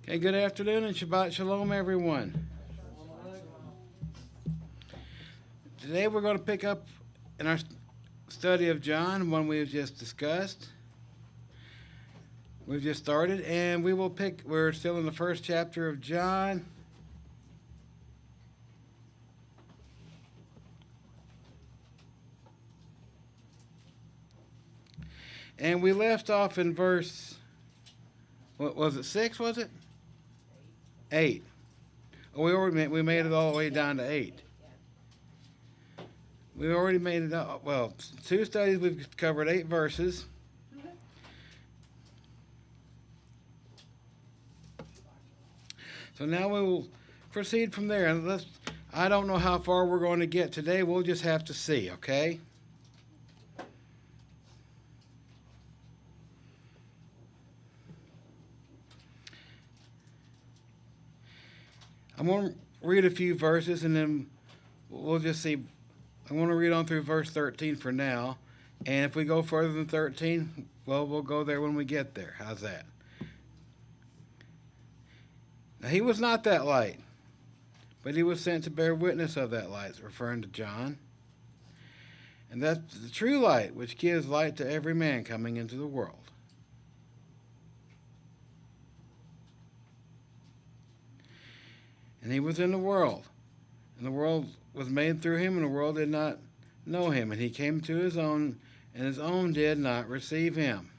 Okay, good afternoon and Shabbat Shalom, everyone. Today we're going to pick up in our study of John, one we have just discussed. We've just started, and we're still in the first chapter of John. And we left off in verse, what was it, 6, was it? 8. Oh, we made it all the way down to 8. We already made it up. Well, 2 studies, we've covered 8 verses. So now we will proceed from there. And I don't know how far we're going to get today. We'll just have to see, okay? I'm going to read a few verses and then we'll just see. I want to read on through verse 13 for now. And if we go further than 13, well, we'll go there when we get there. How's that? Now, he was not that light, but he was sent to bear witness of that light, referring to John. And that's the true light, which gives light to every man coming into the world. And he was in the world, and the world was made through him, and the world did not know him. And he came to his own, and his own did not receive him.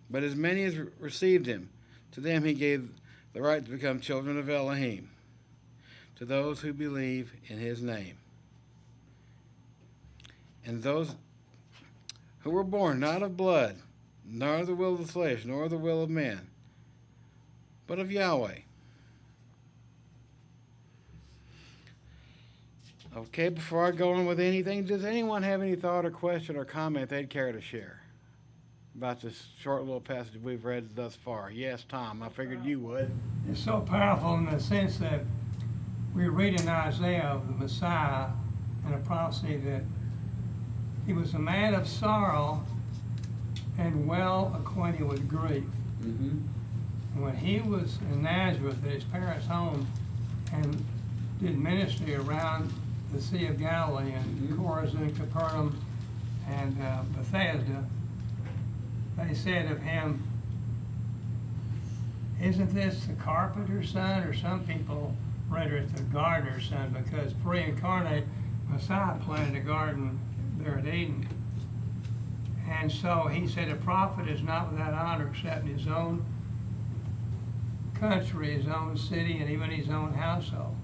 But as many as received him, to them he gave the right to become children of Elohim, to those who believe in his name. And those who were born not of blood, nor the will of the flesh, nor the will of man, but of Yahweh. Okay, before I go on with anything, does anyone have any thought or question or comment they'd care to share about this short little passage we've read thus far? Yes, Tom, I figured you would. It's so powerful in the sense that we read in Isaiah of the Messiah and a prophecy that he was a man of sorrow and well acquainted with grief. Mm-hmm. And when he was in Nazareth at his parents' home and did ministry around the Sea of Galilee and Chorazin, Capernaum, and Bethesda, they said of him, "Isn't this the carpenter's son?" Or some people render it the gardener's son, because pre-incarnate Messiah planted a garden there at Eden. And so he said, a prophet is not without honor except in his own country, his own city, and even his own household.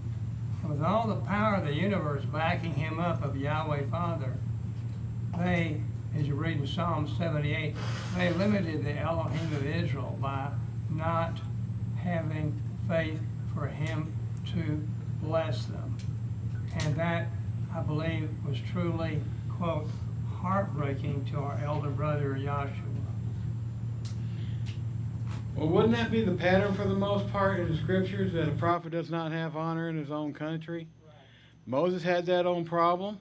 And with all the power of the universe backing him up of Yahweh Father, they, as you read in Psalm 78, they limited the Elohim of Israel by not having faith for him to bless them. And that, I believe, was truly, quote, heartbreaking to our elder brother Joshua. Well, wouldn't that be the pattern for the most part in the scriptures, that a prophet does not have honor in his own country? Right. Moses had that own problem.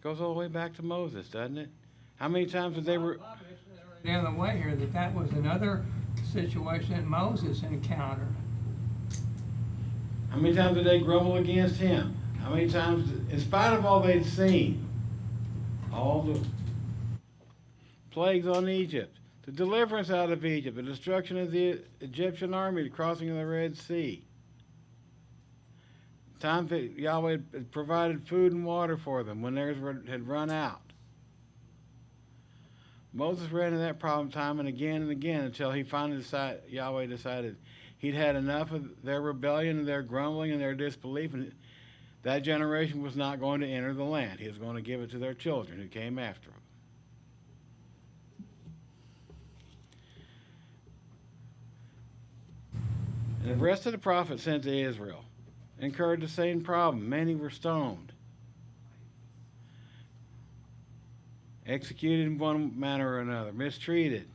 Goes all the way back to Moses, doesn't it? How many times did they down the way here that was another situation that Moses encountered. How many times did they grumble against him? How many times, in spite of all they'd seen, all the plagues on Egypt, the deliverance out of Egypt, the destruction of the Egyptian army, the crossing of the Red Sea, times that Yahweh had provided food and water for them when theirs had run out. Moses ran into that problem time and again until he finally Yahweh decided he'd had enough of their rebellion and their grumbling and their disbelief, and that generation was not going to enter the land. He was going to give it to their children who came after them. And the rest of the prophets sent to Israel incurred the same problem. Many were stoned, executed in one manner or another, mistreated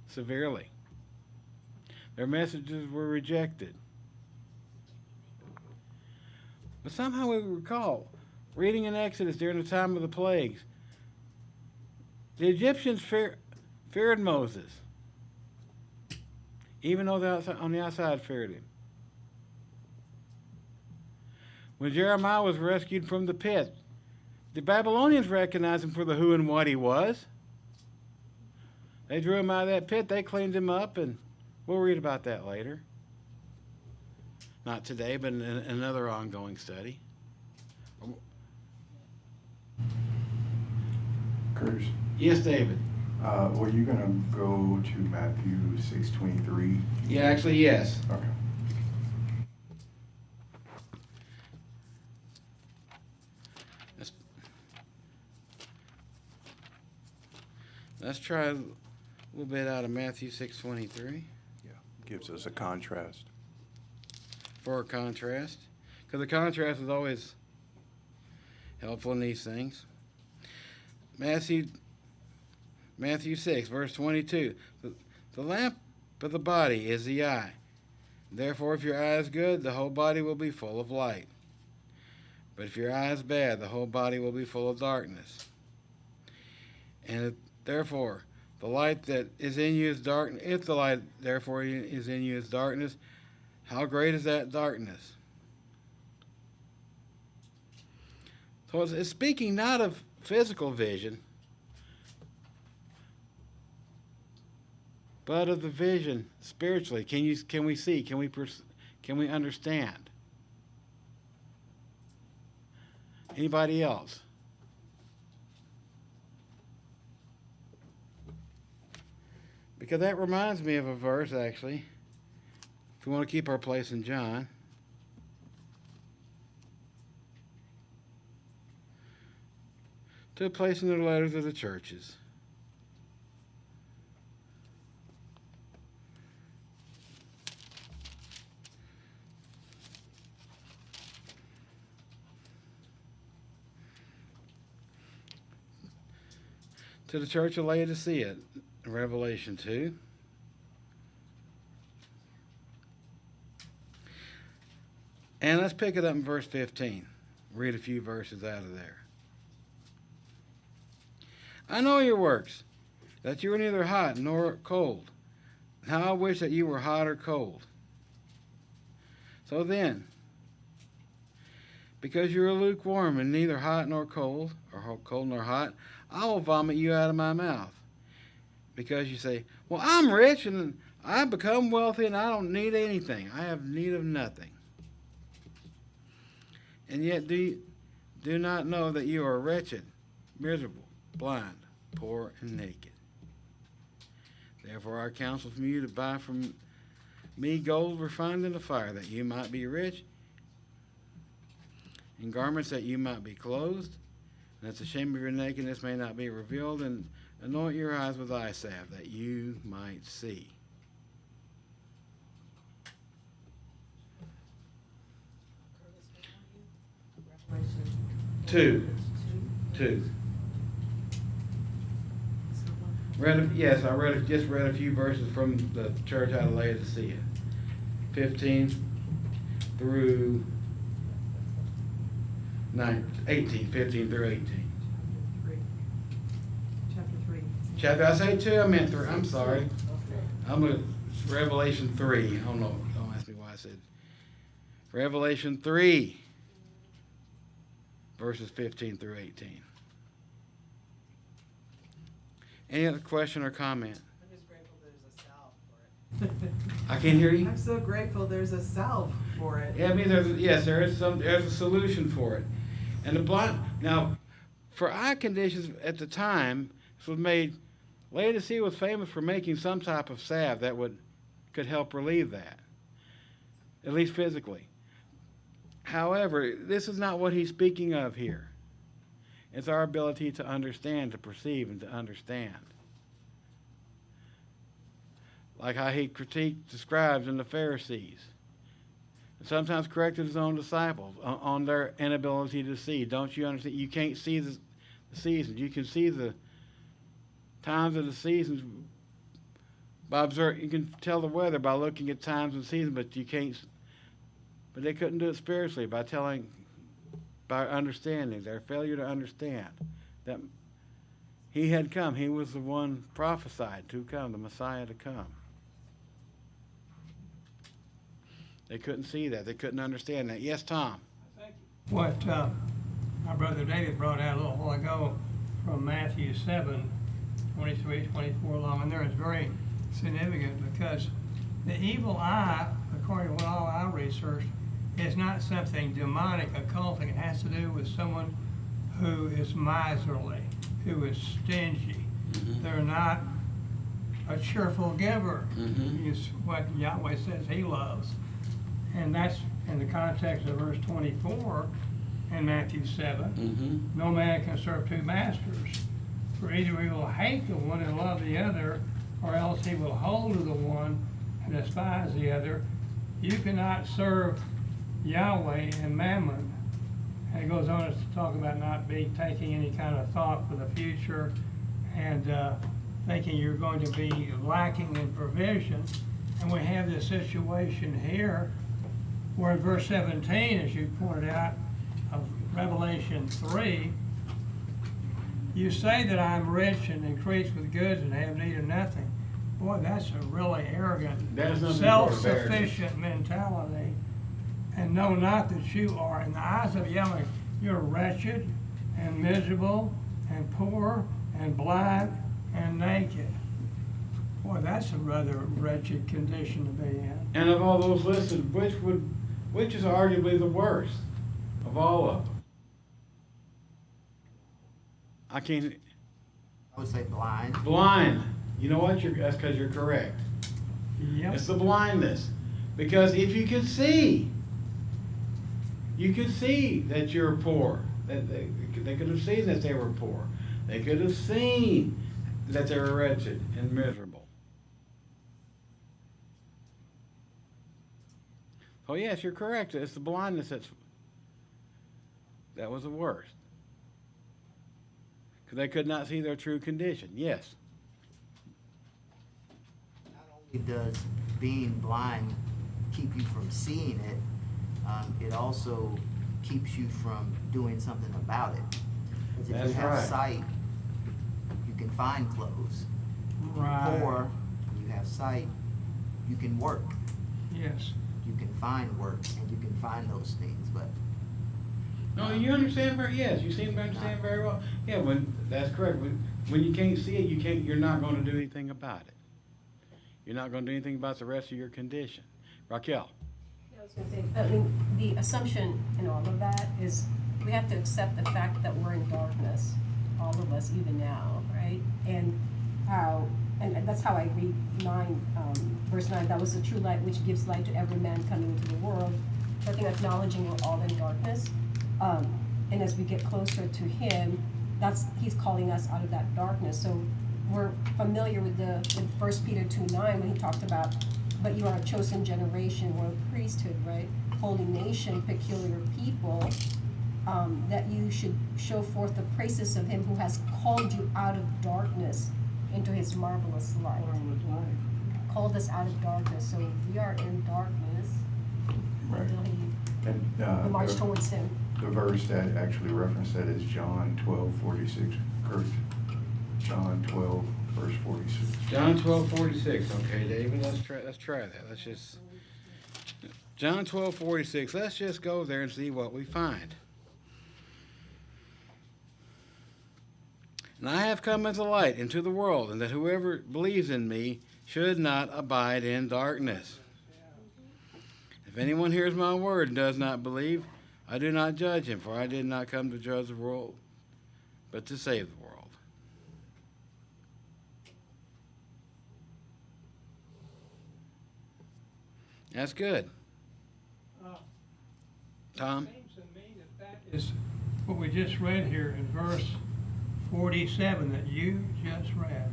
severely. Their messages were rejected. But somehow we recall, reading in Exodus during the time of the plagues, the Egyptians feared Moses. even though on the outside feared him. When Jeremiah was rescued from the pit, the Babylonians recognized him for the who and what he was. They drew him out of that pit, they cleaned him up, and we'll read about that later. Not today, but in another ongoing study. Curtis, Yes, David. were you going to go to Matthew 6:23? Yeah, actually, yes. Okay. Let's try a little bit out of Matthew 6:23 Yeah. Gives us a contrast. for a contrast, because the contrast is always helpful in these things. Matthew 6, verse 22. The lamp of the body is the eye. Therefore, if your eye is good, the whole body will be full of light. But if your eye is bad, the whole body will be full of darkness. And therefore, the light that is in you is darkness. If the light, therefore, is in you is darkness, how great is that darkness? So it's speaking not of physical vision, but of the vision spiritually. Can we see? Can we understand? Anybody else? Because that reminds me of a verse, actually. If we want to keep our place in John. To a place in the letters of the churches. To the church of Laodicea, Revelation 2. And let's pick it up in verse 15. Read a few verses out of there. I know your works, that you are neither hot nor cold. How I wish that you were hot or cold. So then, because you are lukewarm and neither hot nor cold, or cold nor hot, I will vomit you out of my mouth. Because you say, well, I'm rich and I've become wealthy and I don't need anything. I have need of nothing. And yet do not know that you are wretched, miserable, blind, poor, and naked. Therefore I counsel from you to buy from me gold refined in the fire, that you might be rich, and garments that you might be clothed, and that the shame of your nakedness may not be revealed, and anoint your eyes with eye salve, that you might see. Two. I just read a few verses from the church out of Laodicea. 15 through 18. 15 through 18. Chapter, I say 2, I meant 3. I'm sorry. It's Revelation 3. I don't know. Don't ask me why I said Revelation 3, verses 15 through 18. Any other question or comment? I'm just grateful there's a salve for it. I can't hear you. I'm so grateful there's a salve for it. Yeah, I mean, there's a solution for it. And the blind, now, for eye conditions at the time, this was made, Laodicea was famous for making some type of salve that could help relieve that, at least physically. However, this is not what he's speaking of here. It's our ability to understand, to perceive, and to understand. Like how he critiqued the scribes and the Pharisees. And sometimes corrected his own disciples on their inability to see. Don't you understand? You can't see the seasons. You can see the times of the seasons by observing. You can tell the weather by looking at times and seasons, but you can't. But they couldn't do it spiritually by understanding. Their failure to understand that he had come. He was the one prophesied to come, the Messiah to come. They couldn't see that. They couldn't understand that. Yes, Tom. What my brother David brought out a little while ago from Matthew 7, 23, 24 along, and there is very significant because the evil eye, according to what all I researched, is not something demonic, occultic. It has to do with someone who is miserly, who is stingy. Mm-hmm. They're not a cheerful giver. Mm-hmm. Is what Yahweh says He loves, and that's in the context of verse 24 in Matthew 7. Mm-hmm. No man can serve two masters, for either he will hate the one and love the other, or else he will hold to the one and despise the other. You cannot serve Yahweh and Mammon. And it goes on to talk about not taking any kind of thought for the future and thinking you're going to be lacking in provision. And we have this situation here where in verse 17, as you pointed out, of Revelation 3, you say that I'm rich and increased with goods and have need of nothing. Boy, that's a really arrogant, That is nothing self-sufficient mentality. And know not that you are, in the eyes of Yahweh, you're wretched and miserable and poor and blind and naked. Boy, that's a rather wretched condition to be in. And of all those listed, which is arguably the worst of all of them? I can't. I would say blind. Blind. You know what? That's because you're correct. Yep. It's the blindness. Because if you could see, that you're poor. That they could have seen that they were poor. They could have seen that they were wretched and miserable. Oh yes, you're correct. It's the blindness that was the worst. Because they could not see their true condition. Yes. Not only does being blind keep you from seeing it, it also keeps you from doing something about it. Because if That's you have right. sight, you can find clothes. If you're Right. poor, and you have sight, you can work. Yes. You can find work, and you can find those things. But No, you understand yes, you seem to understand very well. Yeah, that's correct. When you can't see it, you're not going to do anything about it. You're not going to do anything about the rest of your condition. Raquel. I was gonna say, I mean, the assumption in all of that is we have to accept the fact that we're in darkness, all of us, even now, right? And that's how I read verse 9, that was the true light which gives light to every man coming into the world. So I think acknowledging we're all in darkness, and as we get closer to Him, He's calling us out of that darkness. So we're familiar with 1 Peter 2:9 when he talked about, but you are a chosen generation, we're a priesthood, right? Holy nation, peculiar people, that you should show forth the praises of Him who has called you out of darkness into His marvelous light. Called us out of darkness, so we are in darkness Right. until He And march towards Him. the verse that actually referenced that is John 12:46, correct? John 12, verse 46. John 12:46. Okay, David, let's try that. Let's just John 12:46. Let's just go there and see what we find. And I have come as a light into the world, and that whoever believes in me should not abide in darkness. If anyone hears my word and does not believe, I do not judge him, for I did not come to judge the world, but to save the world. That's good. Tom? It seems to me that is what we just read here in verse 47 that you just read.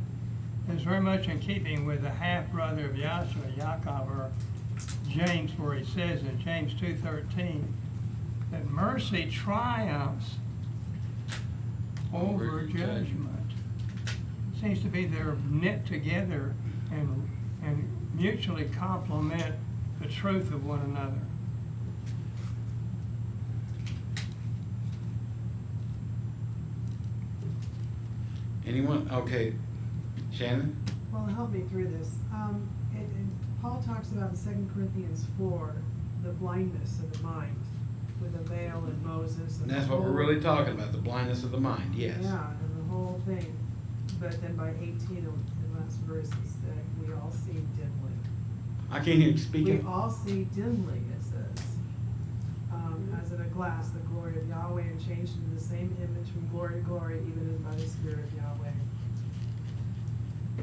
Is very much in keeping with the half-brother of Yahshua, Yaakov, or James, where he says in James 2:13 that mercy triumphs over judgment. It seems to be they're knit together and mutually complement the truth of one another. Anyone? Okay. Shannon? Well, help me through this. Paul talks about in 2 Corinthians 4 the blindness of the mind with the veil and Moses. And that's what we're really talking about, the blindness of the mind, yes. Yeah, and the whole thing. But then by 18, the last verse is that we all see dimly. I can't even speak We it. all see dimly, it says, as in a glass, the glory of Yahweh, and changed into the same image from glory to glory, even as by the Spirit of Yahweh.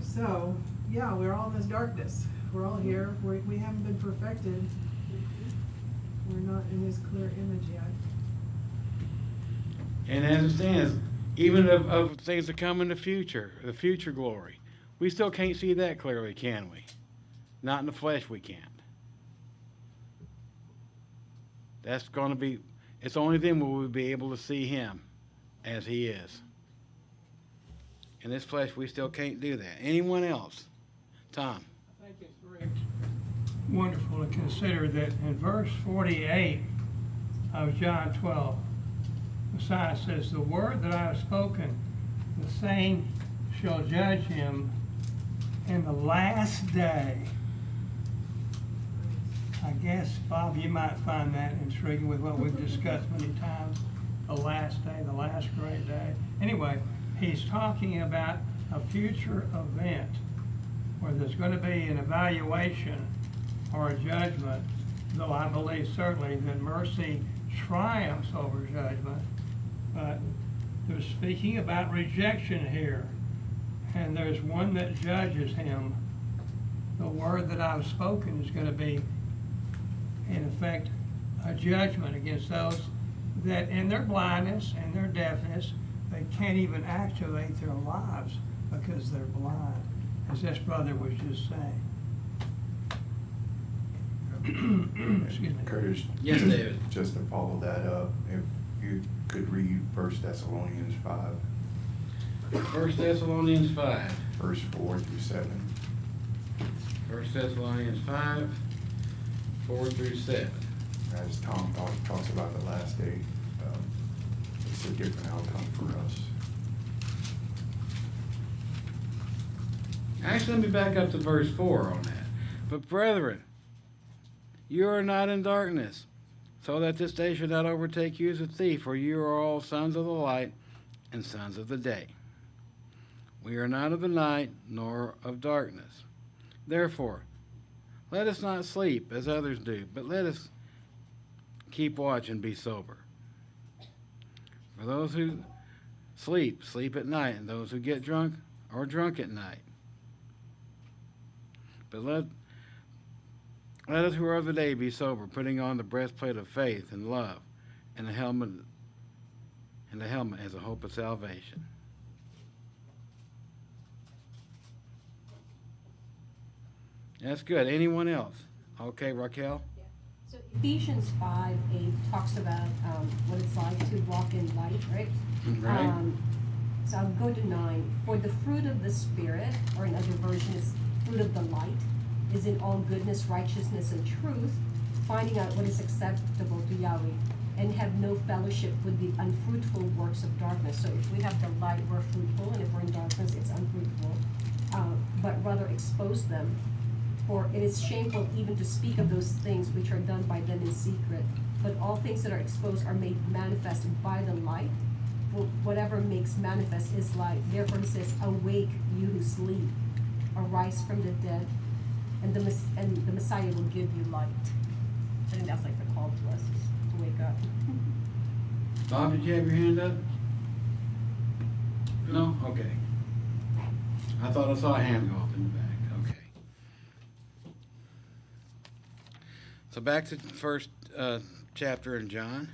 So, yeah, we're all in this darkness. We're all here. We haven't been perfected. We're not in His clear image yet. And as it stands, even of things that come in the future glory, we still can't see that clearly, can we? Not in the flesh we can't. That's going to be, it's only then will we be able to see Him as He is. In this flesh, we still can't do that. Anyone else? Tom? I think it's very wonderful to consider that in verse 48 of John 12, Messiah says, "The word that I have spoken, the same shall judge him in the last day." I guess, Bob, you might find that intriguing with what we've discussed many times, the last day, the last great day. Anyway, he's talking about a future event where there's going to be an evaluation or a judgment, though I believe certainly that mercy triumphs over judgment. But they're speaking about rejection here, and there's one that judges him. The word that I've spoken is going to be, in effect, a judgment against those that in their blindness and their deafness, they can't even activate their lives because they're blind, as this brother was just saying. Excuse me. Curtis? Yes, David. Just to follow that up, if you could read 1 Thessalonians 5, 1 Thessalonians 5. verse 4 through 7. 1 Thessalonians 5, 4 through 7. As Tom talks about the last day, it's a different outcome for us. Actually, let me back up to verse 4 on that. But brethren, you are not in darkness, so that this day should not overtake you as a thief, for you are all sons of the light and sons of the day. We are not of the night, nor of darkness. Therefore, let us not sleep as others do, but let us keep watch and be sober. For those who sleep, sleep at night, and those who get drunk are drunk at night. But let us who are of the day be sober, putting on the breastplate of faith and love, and the helmet as a hope of salvation. That's good. Anyone else? Okay, Raquel? So Ephesians 5:8 talks about what it's like to walk in light, right? Right. So I'll go to 9. For the fruit of the Spirit, or in other versions, fruit of the light, is in all goodness, righteousness, and truth, finding out what is acceptable to Yahweh, and have no fellowship with the unfruitful works of darkness. So if we have the light, we're fruitful, and if we're in darkness, it's unfruitful. But rather expose them. For it is shameful even to speak of those things which are done by them in secret. But all things that are exposed are made manifest by the light. For whatever makes manifest is light. Therefore he says, awake, you who sleep. Arise from the dead, and the Messiah will give you light. I think that's like the call to us, is to wake up. Bob, did you have your hand up? No? Okay. I thought I saw a hand go up in the back. Okay. So back to the first chapter in John.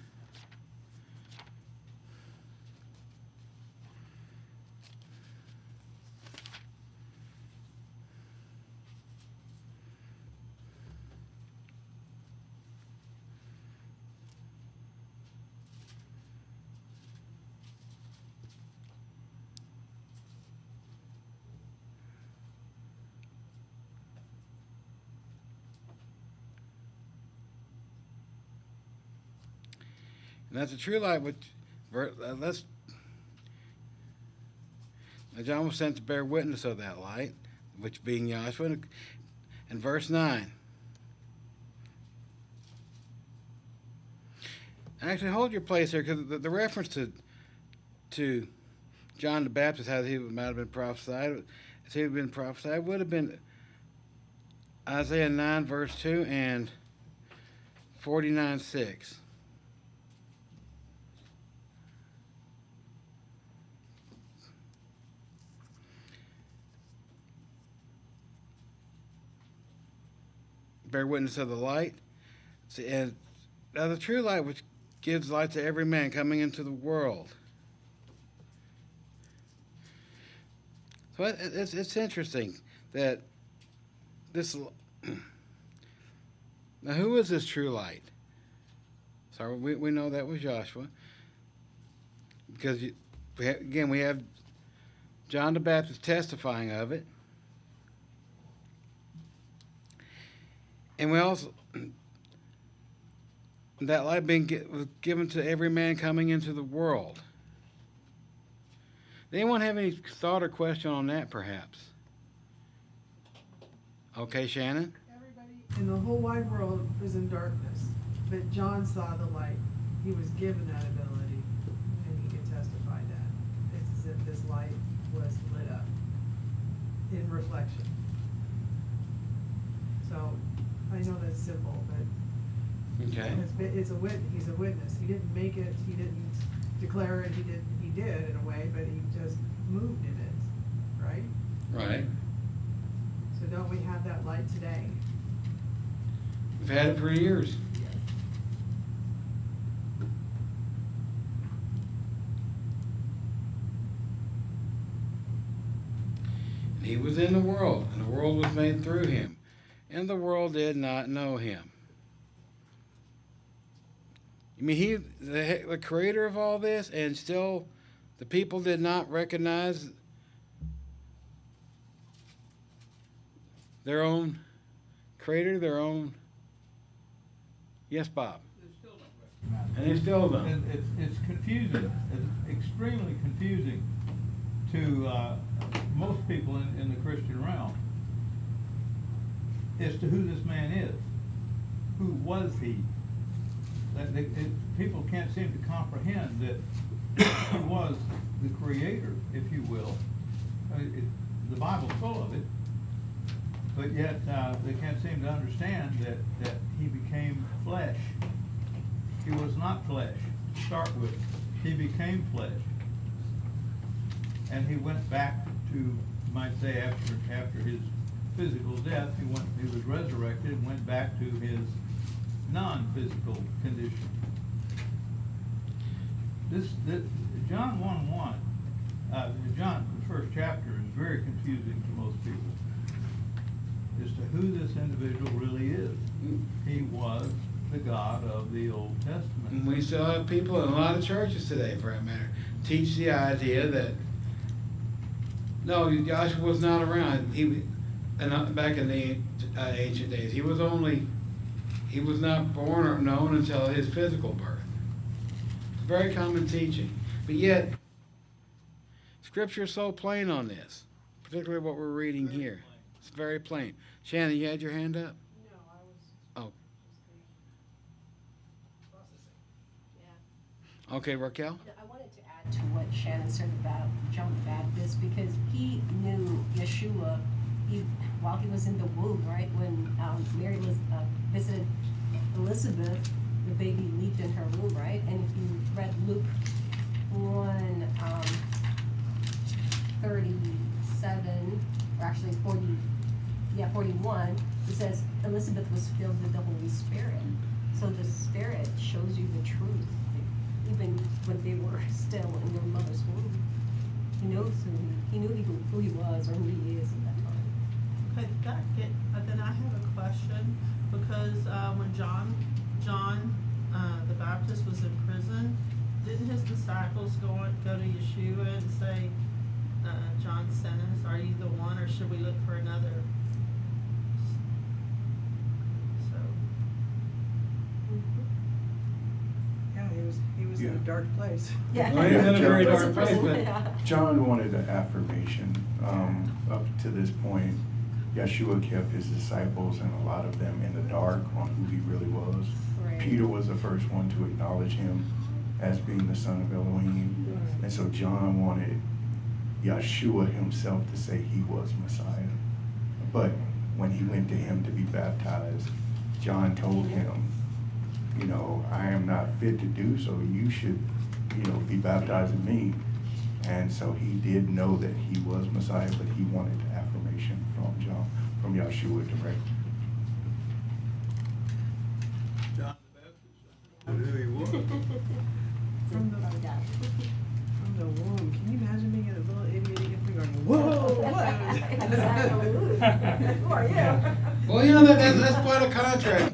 And that's the true light which, John was sent to bear witness of that light, which being Yahshua. And verse 9. Actually, hold your place there, because the reference to John the Baptist, how he might have been prophesied, as he had been prophesied, would have been Isaiah 9, verse 2 and 49:6. Bear witness of the light. See, and now the true light, which gives light to every man coming into the world. So it's interesting that this. Now, who is this true light? So we know that was Joshua, because we have John the Baptist testifying of it, and we also that light was given to every man coming into the world. Does anyone have any thought or question on that, perhaps? Okay, Shannon? Everybody in the whole wide world was in darkness, but John saw the light. He was given that ability, and he could testify that. It's as if this light was lit up in reflection. So, I know that's simple, but Okay. it's a witness. He's a witness. He didn't make it. He didn't declare it. He did in a way, but he just moved in it, right? Right. So don't we have that light today? We've had it for years. And he was in the world, and the world was made through him, and the world did not know him. I mean, he, the creator of all this, and still the people did not recognize their own creator, their own. Yes, Bob. And they still don't. It's confusing. It's extremely confusing to most people in the Christian realm as to who this man is. Who was he? People can't seem to comprehend that he was the creator, if you will. The Bible's full of it, but yet they can't seem to understand that he became flesh. He was not flesh to start with. He became flesh, and he went back to, you might say, after his physical death, he was resurrected and went back to his non-physical condition. This John 1:1, John, the first chapter, is very confusing to most people as to who this individual really is. He was the God of the Old Testament. And we still have people in a lot of churches today, for that matter, teach the idea that no, Joshua was not around. Back in the ancient days, he was not born or known until his physical birth. It's very common teaching, but yet Scripture is so plain on this, particularly what we're reading here. It's very plain. Shannon, you had your hand up? No, I was. Oh. Okay, Raquel? I wanted to add to what Shannon said about John the Baptist, because he knew Yeshua while he was in the womb, right? When Mary was visited Elizabeth, the baby leaped in her womb, right? And if you read Luke 1, 37, or actually 41, it says Elizabeth was filled with the Holy Spirit. So the Spirit shows you the truth, even when they were still in their mother's womb. He knew who he was or who he is at that time. Then I have a question, because when John the Baptist was in prison, didn't his disciples go to Yeshua and say, John sent us, are you the one, or should we look for another? So. Yeah, he was in a Yeah. dark place. Yeah. Well, he was in a very dark place, but Yeah. John wanted an affirmation up to this point. Yeshua kept his disciples and a lot of them in the dark on who he really was. Right. Peter was the first one to acknowledge him as being the son of Elohim. And so John wanted Yeshua himself to say he was Messiah. But when he went to him to be baptized, John told him, you know, I am not fit to do so. You should, you know, be baptizing me. And so he did know that he was Messiah, but he wanted affirmation from Yeshua directly. John the Baptist understood who he was. From the womb. Can you imagine being a little itty bitty going, whoa, what? Who are you? Well, you know, that's quite a contrast.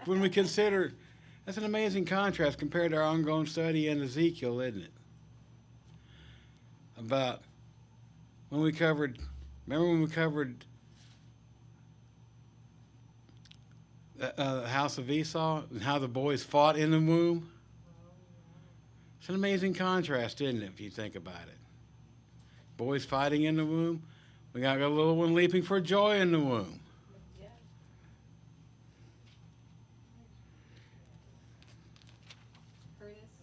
When we consider, that's an amazing contrast compared to our ongoing study in Ezekiel, isn't it? About when we covered, remember when we covered the house of Esau and how the boys fought in the womb? It's an amazing contrast, isn't it, if you think about it? Boys fighting in the womb. We got a little one leaping for joy in the womb.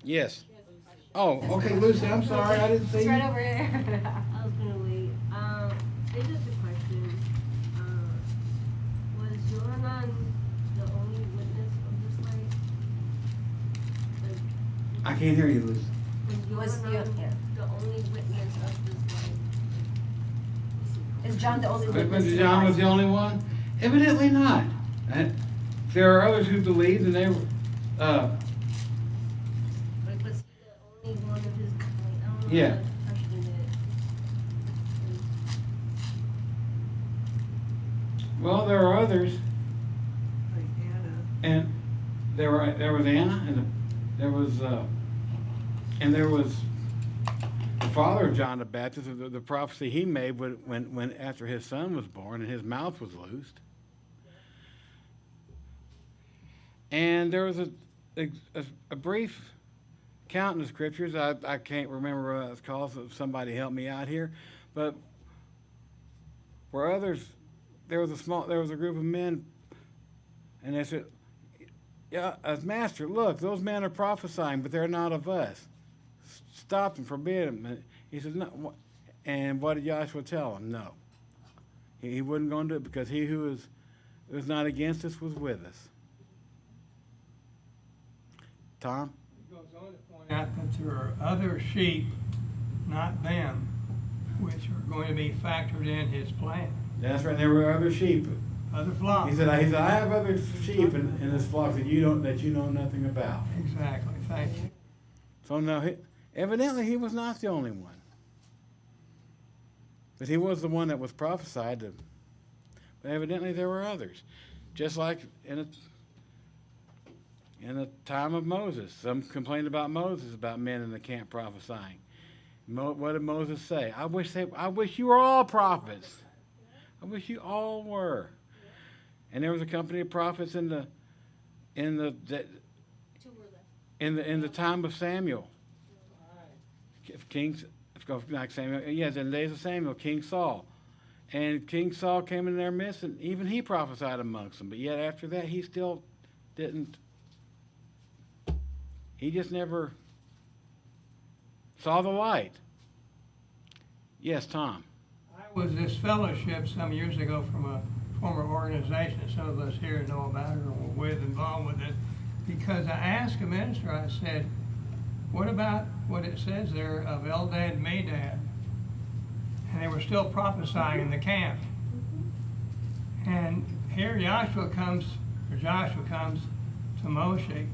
Yes. Oh, okay, Lucy, I'm sorry, I didn't see It's you. right over here. I was gonna wait. It's just a question. Was Johanan the only witness of this light? I can't hear you, Lucy. Was Was Johanan yeah. the only witness of this light? Is John the only But witness? John was the only one? Evidently not. There are others who believed, and they were, Like, was he the only one of his kind? I don't know Yeah. how to question it. well, there are others, Like Anna. and there was Anna, and there was the father of John the Baptist, the prophecy he made when after his son was born and his mouth was loosed. And there was a brief count in the scriptures. I can't remember what it's called, so somebody help me out here. But where others, there was a group of men, and they said, "Yeah, as master, look, those men are prophesying, but they're not of us. Stop them, forbid them." And he said, "No." And what did Joshua tell him? No, he wasn't going to do it, because he who was not against us was with us. Tom? It goes on to point out that there are other sheep, not them, which are going to be factored in his plan. That's right. There were other sheep. Other flocks. He said, I have other sheep in this flock that you know nothing about. Exactly, thank you. So no, evidently he was not the only one. But he was the one that was prophesied to. But evidently there were others. Just like in the time of Moses. Some complained about Moses, about men in the camp prophesying. What did Moses say? I wish you were all prophets. I wish you all were. And there was a company of prophets in the time of Samuel. Not Samuel. Yes, in the days of Samuel, King Saul. And King Saul came in their midst, and even he prophesied amongst them. But yet after that, he still didn't. He just never saw the light. Yes, Tom. I was this fellowship some years ago from a former organization that some of us here know about or were involved with it, because I asked a minister, I said, what about what it says there of Eldad and Medad? And they were still prophesying in the camp. And here Joshua comes to Moshe,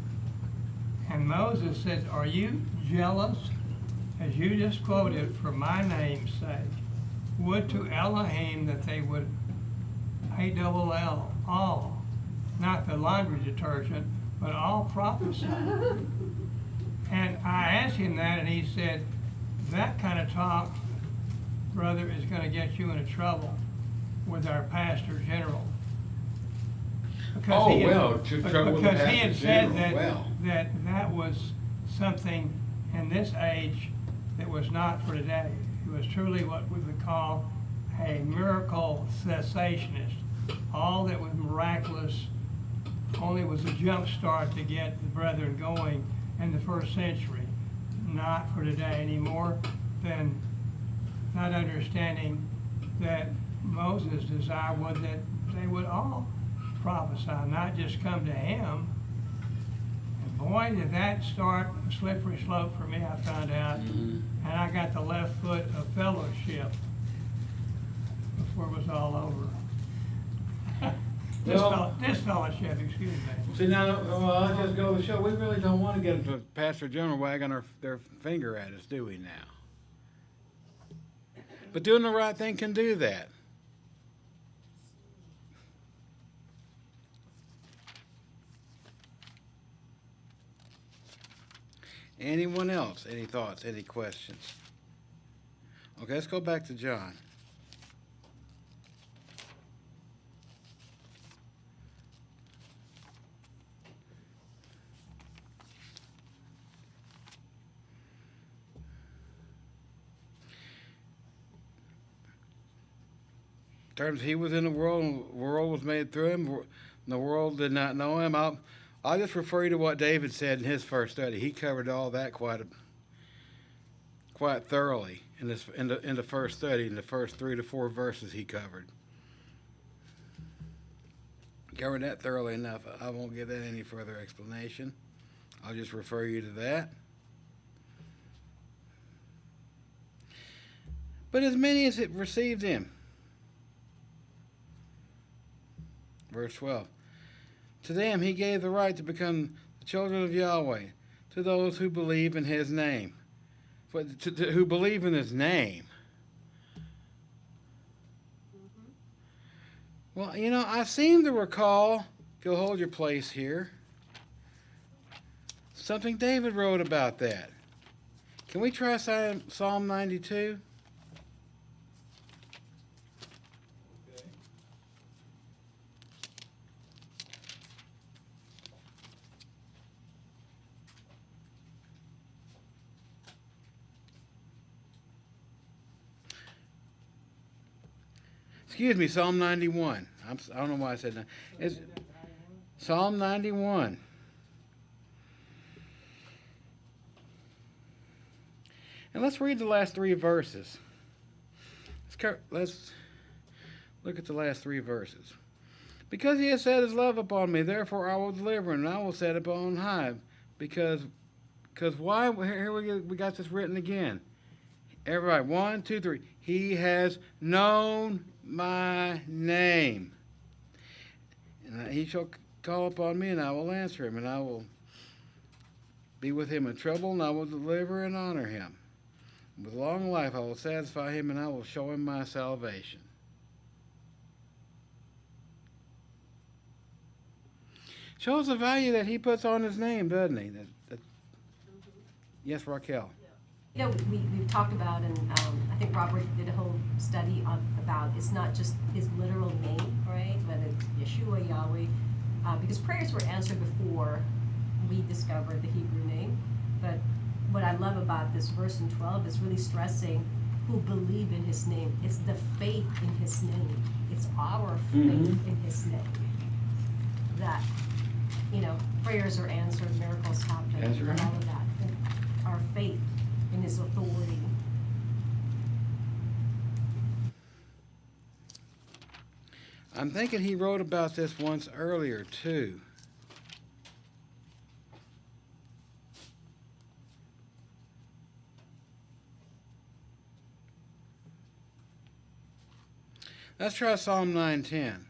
and Moses said, are you jealous, as you just quoted, for my name's sake? Would to Elohim that they would, A-double-L, all, not the laundry detergent, but all prophesy. And I asked him that, and he said, that kind of talk, brother, is going to get you into trouble with our pastor general. Because he had said that was something in this age that was not for today. It was truly what we would call a miracle cessationist. All that was miraculous only was a jump start to get the brethren going in the first century, not for today anymore than not understanding that Moses' desire was that they would all prophesy, not just come to him. And boy, did that start a slippery slope for me, I found out. And I got the left foot of fellowship before it was all over. This fellowship, excuse me. See, now, well, I just go to show, we really don't want to get the pastor general wagging their finger at us, do we now? But doing the right thing can do that. Anyone else? Any thoughts? Any questions? Okay, let's go back to John. In terms, he was in the world, and the world was made through him, and the world did not know him. I'll just refer you to what David said in his first study. He covered all that quite thoroughly in the first study. In the first 3 to 4 verses, he covered that thoroughly enough. I won't give that any further explanation. I'll just refer you to that. But as many as it received him. Verse 12. To them he gave the right to become the children of Yahweh, to those who believe in his name. Who believe in his name. Well, I seem to recall, if you'll hold your place here, something David wrote about that. Can we try Psalm 92? Excuse me, Psalm 91. I don't know why I said that. It's Psalm 91. And let's read the last 3 verses. Let's look at the last 3 verses. Because he has set his love upon me, therefore I will deliver him, and I will set him on high. Because why? Here we got this written again. Everybody, 1, 2, 3. He has known my name. And he shall call upon me, and I will answer him, and I will be with him in trouble, and I will deliver and honor him. With long life I will satisfy him, and I will show him my salvation. Shows the value that he puts on his name, doesn't he? Yes, Raquel. We've talked about, and I think Robert did a whole study about it's not just his literal name, right? Whether it's Yeshua, Yahweh, because prayers were answered before we discovered the Hebrew name. But what I love about this verse in 12 is really stressing who believe in his name. It's the faith in his name. It's our faith in his name that, prayers are answered, miracles happen, That's right. and all of that. And our faith in his authority. I'm thinking he wrote about this once earlier, too. Let's try Psalm 9:10.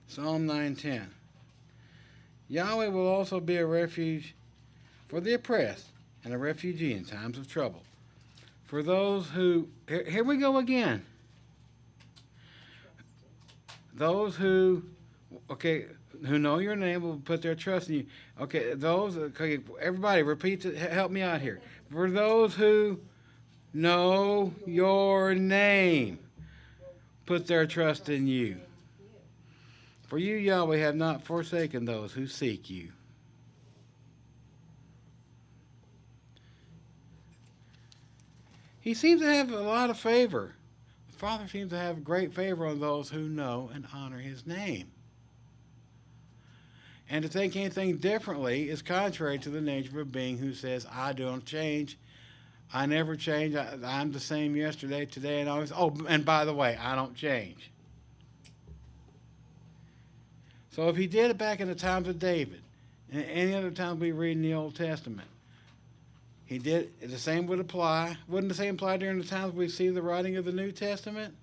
Psalm 9:10. Yahweh will also be a refuge for the oppressed and a refugee in times of trouble. For those who, here we go again. Those who know your name will put their trust in you. Everybody repeat it, help me out here. For those who know your name, put their trust in you. For you, Yahweh, have not forsaken those who seek you. he seems to have a lot of favor. The Father seems to have great favor on those who know and honor his name. And to think anything differently is contrary to the nature of a being who says, I don't change. I never change. I'm the same yesterday, today, and always. Oh, and by the way, I don't change. So if he did it back in the times of David, and any other time we read in the Old Testament, he did, the same would apply. Wouldn't the same apply during the times we see the writing of the New Testament,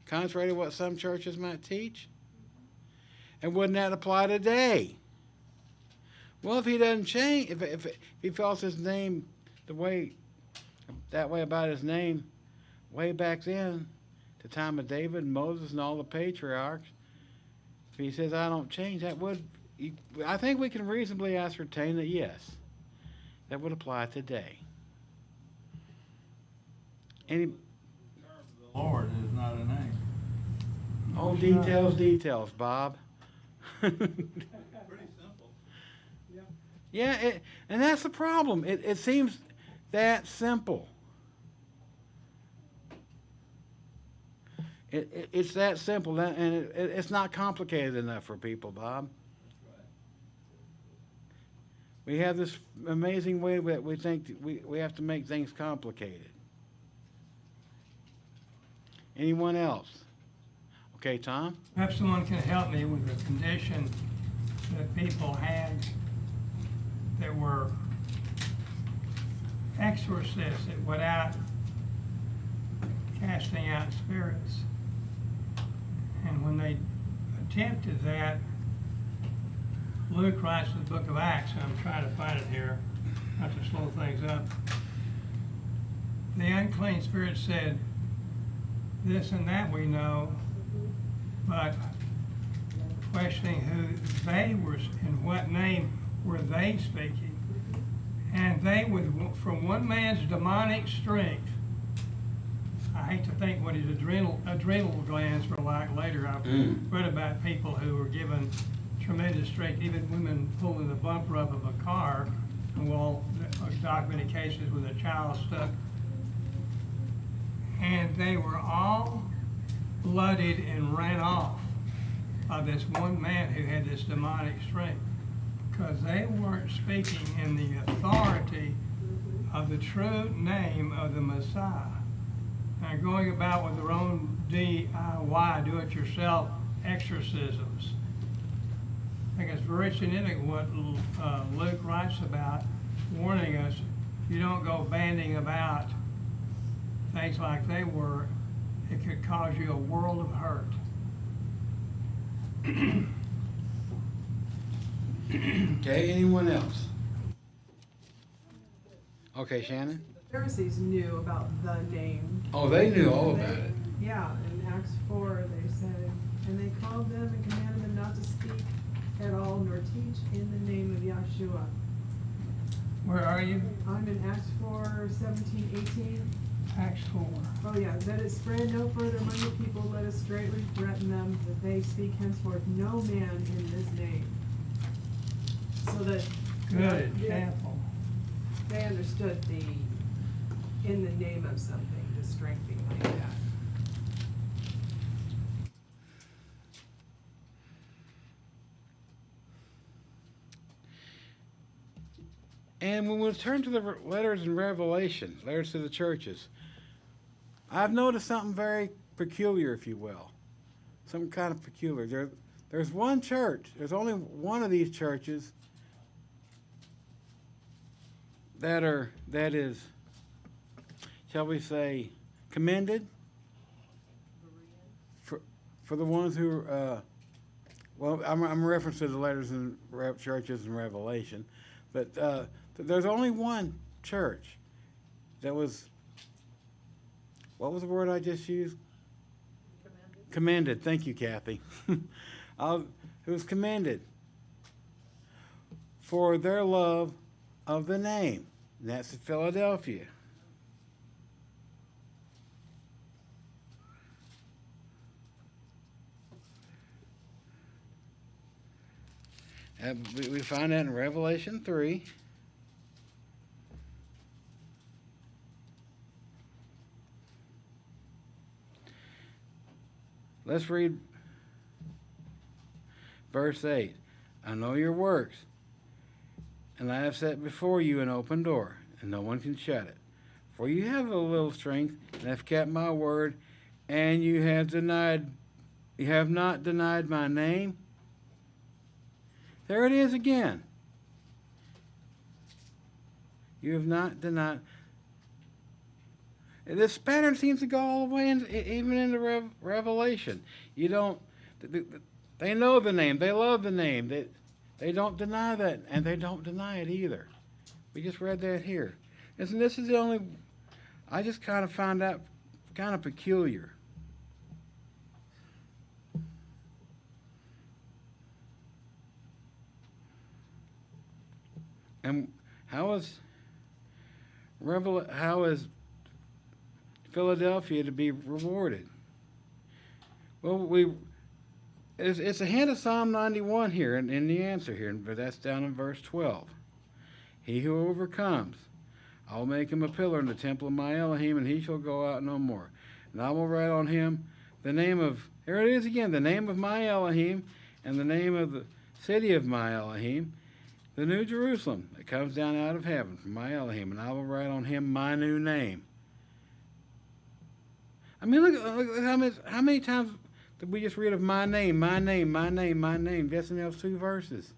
contrary to what some churches might teach? And wouldn't that apply today? Well, if he doesn't change, if he felt his name that way about his name way back then, the time of David, Moses, and all the patriarchs, if he says, I don't change, I think we can reasonably ascertain that yes, that would apply today. Any? The Lord is not a name. Oh, details, Bob. Pretty simple. Yeah, and that's the problem. It seems that simple. It's that simple, and it's not complicated enough for people, Bob. We have this amazing way that we think we have to make things complicated. Anyone else? Okay, Tom? Perhaps someone can help me with the condition that people had that were exorcists that went out casting out spirits. And when they attempted that, Luke writes in the book of Acts, and I'm trying to find it here, not to slow things up. The unclean spirit said, this and that we know, but questioning who they were and what name were they speaking. And they, from one man's demonic strength, I hate to think what his adrenal glands were like later. I've read about people who were given tremendous strength, even women pulling the bumper up of a car, and documented cases with a child stuck. And they were all blooded and ran off by this one man who had this demonic strength, because they weren't speaking in the authority of the true name of the Messiah. And going about with their own DIY, do-it-yourself exorcisms. I think it's very significant what Luke writes about, warning us, if you don't go banding about things like they were, it could cause you a world of hurt. Okay, anyone else? Okay, Shannon? The Pharisees knew about the name. Oh, they knew all about it. Yeah, in Acts 4, they said, and they called them and commanded them not to speak at all, nor teach in the name of Yahshua. Where are you? I'm in Acts 4, 17, 18. Acts 4. Oh yeah, that it spread no further among the people, let us straightly threaten them that they speak henceforth no man in this name. So that Good example. they understood in the name of something, the strength behind that. And when we turn to the letters in Revelation, letters to the churches, I've noticed something very peculiar, if you will. Something kind of peculiar. There's one church, there's only one of these churches that is, shall we say, commended for the ones who, I'm referencing to the letters in churches in Revelation, but there's only one church that was, what was the word I just used? Commended. Thank you, Kathy. It was commended for their love of the name. And that's in Philadelphia. We find that in Revelation 3. Let's read verse 8. I know your works, and I have set before you an open door, and no one can shut it. For you have a little strength, and have kept my word, and you have not denied my name. There it is again. You have not denied. This pattern seems to go all the way even into Revelation. You don't. They know the name. They love the name. They don't deny that, and they don't deny it either. We just read that here. And this is the only. I just kind of found out kind of peculiar. And how is Philadelphia to be rewarded? Well, it's a hint of Psalm 91 here in the answer here, but that's down in verse 12. He who overcomes, I will make him a pillar in the temple of my Elohim, and he shall go out no more. And I will write on him the name of, here it is again, the name of my Elohim, and the name of the city of my Elohim, the new Jerusalem that comes down out of heaven from my Elohim, and I will write on him my new name. I mean, look how many times did we just read of my name, my name, my name, my name, just in those 2 verses?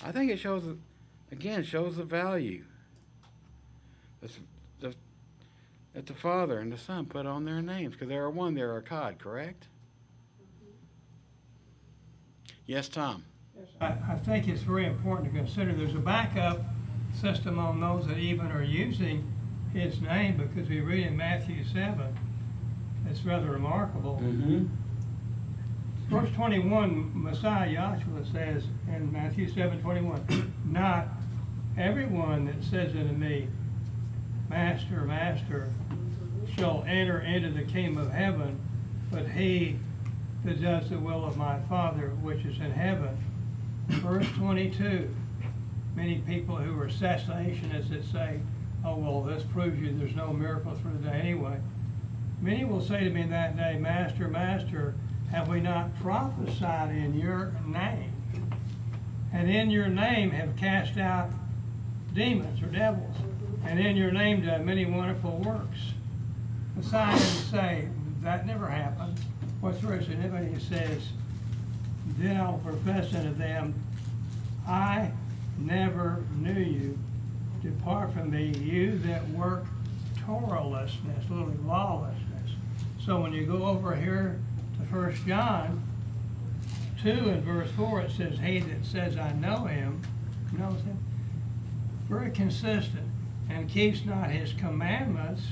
I think it shows the value that the Father and the Son put on their names, because they are one, they are God, correct? Yes, Tom. I think it's very important to consider there's a backup system on those that even are using his name, because we read in Matthew 7. It's rather remarkable. Mm-hmm. Verse 21, Messiah Yahshua says in Matthew 7:21, not everyone that says unto me, Master, Master, shall enter into the kingdom of heaven, but he that does the will of my Father which is in heaven. Verse 22, many people who are cessationists that say, oh, well, this proves you there's no miracle through the day anyway. Many will say to me in that day, Master, Master, have we not prophesied in your name? And in your name have cast out demons or devils, and in your name done many wonderful works. Messiah didn't say, that never happened. What's the rest of it? He says, then I'll profess unto them, I never knew you. Depart from me, you that work Torahlessness, literally lawlessness. So when you go over here to 1 John 2 and verse 4, it says, he that says I know him, knows him. Very consistent, and keeps not his commandments,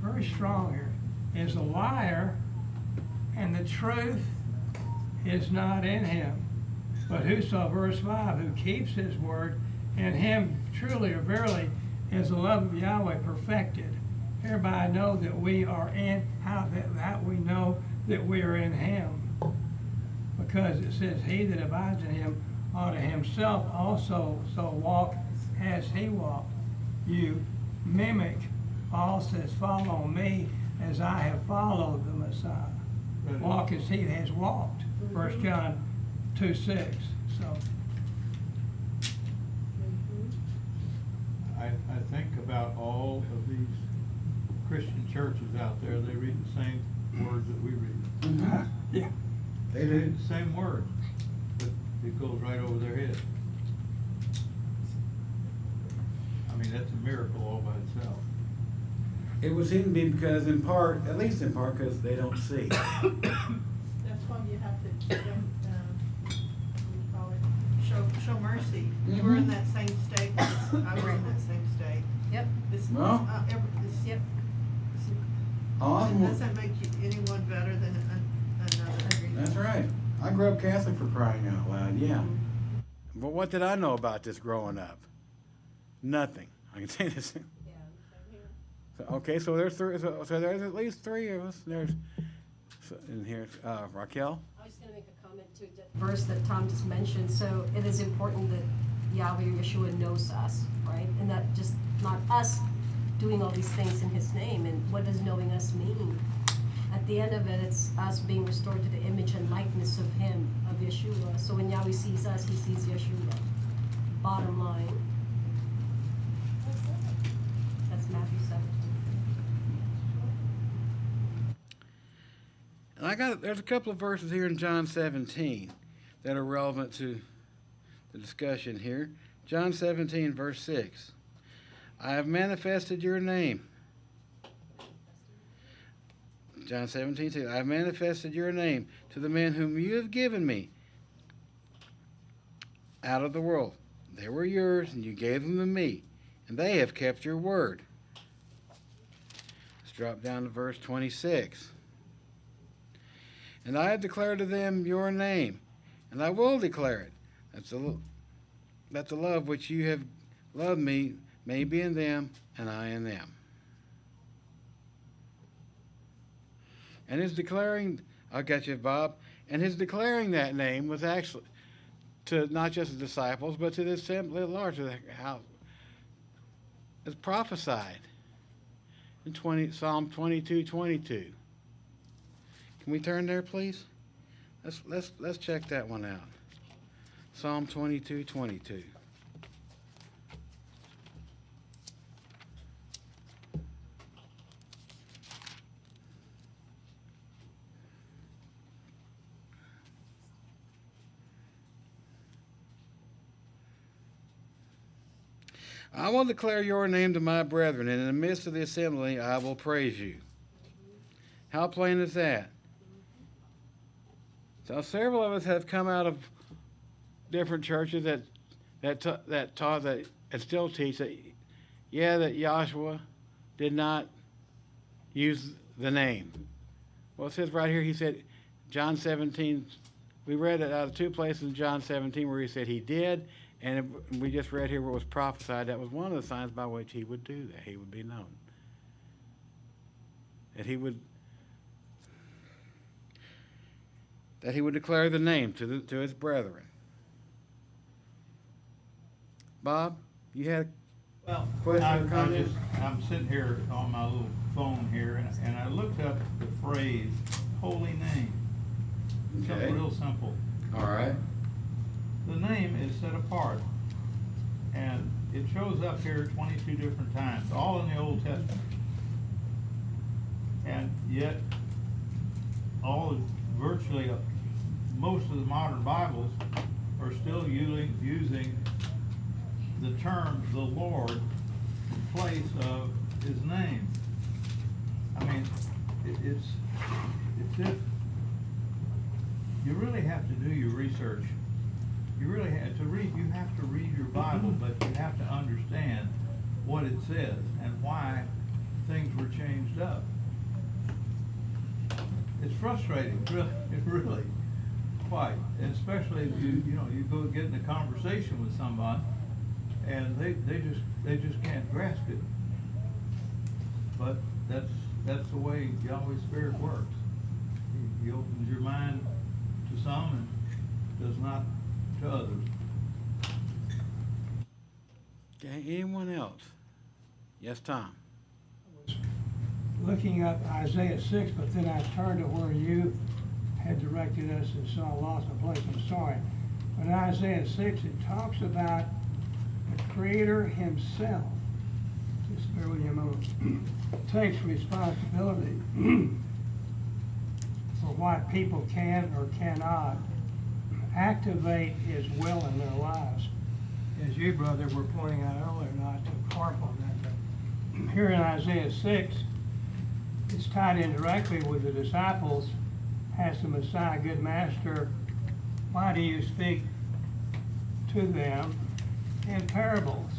very strong here, is a liar, and the truth is not in him. But whoso, verse 5, who keeps his word, in him truly or verily is the love of Yahweh perfected. Hereby I know that we are in, how we know that we are in him. Because it says, he that abides in him ought to himself also so walk as he walked. You mimic. Paul says, follow me as I have followed the Messiah. Walk as he has walked. 1 John 2:6. So I think about all of these Christian churches out there, they read the same words that we read. Mm-hmm. yeah. They do. The same words, but it goes right over their head. I mean, that's a miracle all by itself. It would seem to be because in part, at least in part, because they don't see. That's why you have to give them, what do you call it, show mercy. You were in that same state, I was in that same state. Yep. Well. Yep. Awesome. It doesn't make you anyone better than another. That's right. I grew up Catholic, for crying out loud, yeah. But what did I know about this growing up? Nothing. I can say this. Okay, so there's three. So there's at least 3 of us. There's in here. Raquel. I was going to make a comment to the verse that Tom just mentioned. So it is important that Yahweh or Yeshua knows us, right? And that just not us doing all these things in his name, and what does knowing us mean? At the end of it, it's us being restored to the image and likeness of him, of Yeshua. So when Yahweh sees us, he sees Yeshua. Bottom line. That's Matthew 17. And there's a couple of verses here in John 17 that are relevant to the discussion here. John 17, verse 6. I have manifested your name. John 17, 6. I have manifested your name to the men whom you have given me out of the world. They were yours, and you gave them to me, and they have kept your word. Let's drop down to verse 26. And I have declared to them your name, and I will declare it, that the love which you have loved me may be in them, and I in them. And his declaring, I'll get you, Bob, and his declaring that name was actually to not just the disciples, but to the assembly at large, to the house. It's prophesied in Psalm 22:22. Can we turn there, please? Let's check that one out. Psalm 22:22. I will declare your name to my brethren, and in the midst of the assembly I will praise you. How plain is that? So several of us have come out of different churches that taught that and still teach that, that Joshua did not use the name. Well, it says right here, he said, John 17, we read it out of two places in John 17 where he said he did, and we just read here where it was prophesied. That was one of the signs by which he would do that. He would be known. That he would declare the name to his brethren. Bob, you had Well, a question or comment? I'm sitting here on my little phone here, and I looked up the phrase "holy name." Okay. Something real simple. All right. The name is set apart, and it shows up here 22 different times, all in the Old Testament. And yet, virtually most of the modern Bibles are still using the term "the Lord" in place of His name. I mean, it's if you really have to do your research. You really have to read. You have to read your Bible, but you have to understand what it says and why things were changed up. It's frustrating, really, quite. And especially if you go get in a conversation with somebody, and they just can't grasp it. But that's the way Yahweh's Spirit works. He opens your mind to some and does not to others. Okay, anyone else? Yes, Tom. Looking up Isaiah 6, but then I turned to where you had directed us and saw lost a place. I'm sorry. But in Isaiah 6, it talks about the Creator Himself. Just bear with me a moment. Takes responsibility for what people can or cannot activate His will in their lives. As you, brother, were pointing out earlier, not to harp on that, but here in Isaiah 6, it's tied in directly with the disciples. Asked the Messiah, good master, why do you speak to them in parables?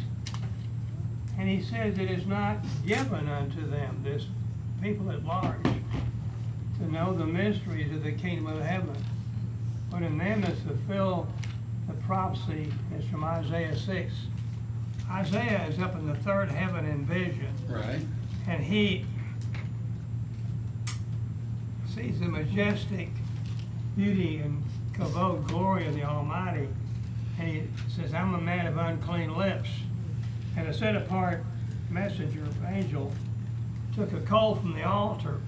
And he says it is not given unto them, this people at large, to know the mysteries of the kingdom of heaven. But in them is fulfilled the prophecy. It's from Isaiah 6. Isaiah is up in the third heaven in vision. Right. And he sees the majestic beauty and kavod, glory of the Almighty. And he says, I'm a man of unclean lips, and a set apart messenger, angel, took a coal from the altar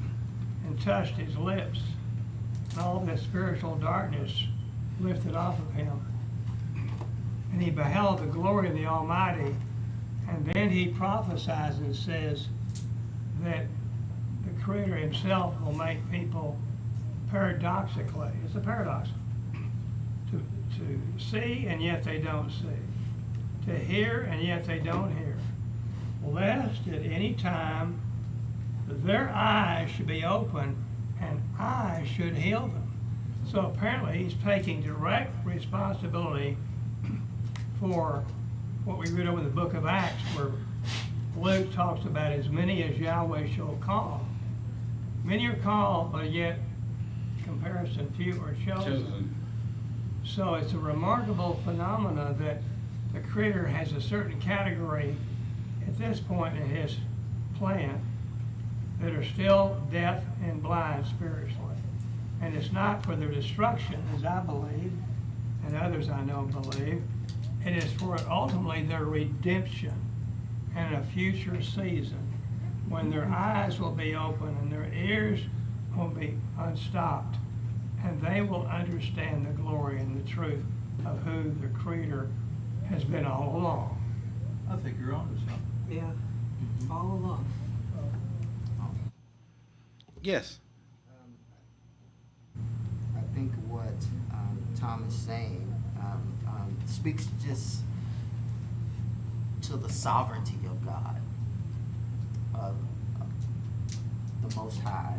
and touched his lips. And all this spiritual darkness lifted off of him. And he beheld the glory of the Almighty. And then he prophesies and says that the Creator himself will make people paradoxically, it's a paradox, to see and yet they don't see, to hear and yet they don't hear, lest at any time their eyes should be open and I should heal them. So apparently he's taking direct responsibility for what we read over in the book of Acts, where Luke talks about as many as Yahweh shall call. Many are called, but yet comparison few are chosen. So it's a remarkable phenomena that the Creator has a certain category at this point in his plan that are still deaf and blind spiritually. And it's not for their destruction, as I believe, and others I know believe. It is for ultimately their redemption in a future season when their eyes will be open and their ears will be unstopped, and they will understand the glory and the truth of who the Creator has been all along. I think you're onto something. Yeah, all along. Yes. I think what Tom is saying speaks just to the sovereignty of God, of the Most High.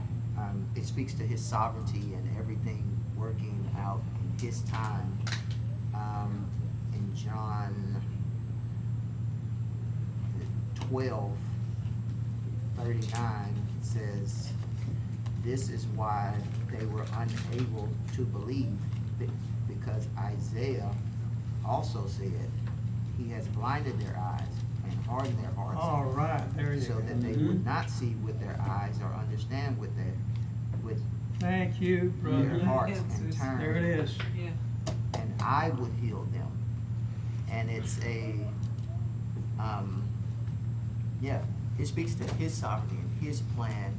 It speaks to His sovereignty and everything working out in His time. In John 12:39, it says, "This is why they were unable to believe, because Isaiah also said, He has blinded their eyes and hardened their hearts, All right, there you so go. that they would not see with their eyes or understand with Thank you, their brother. hearts Yes, and it's- turn, There it is. Yeah. and I would heal them." And it's it speaks to His sovereignty and His plan,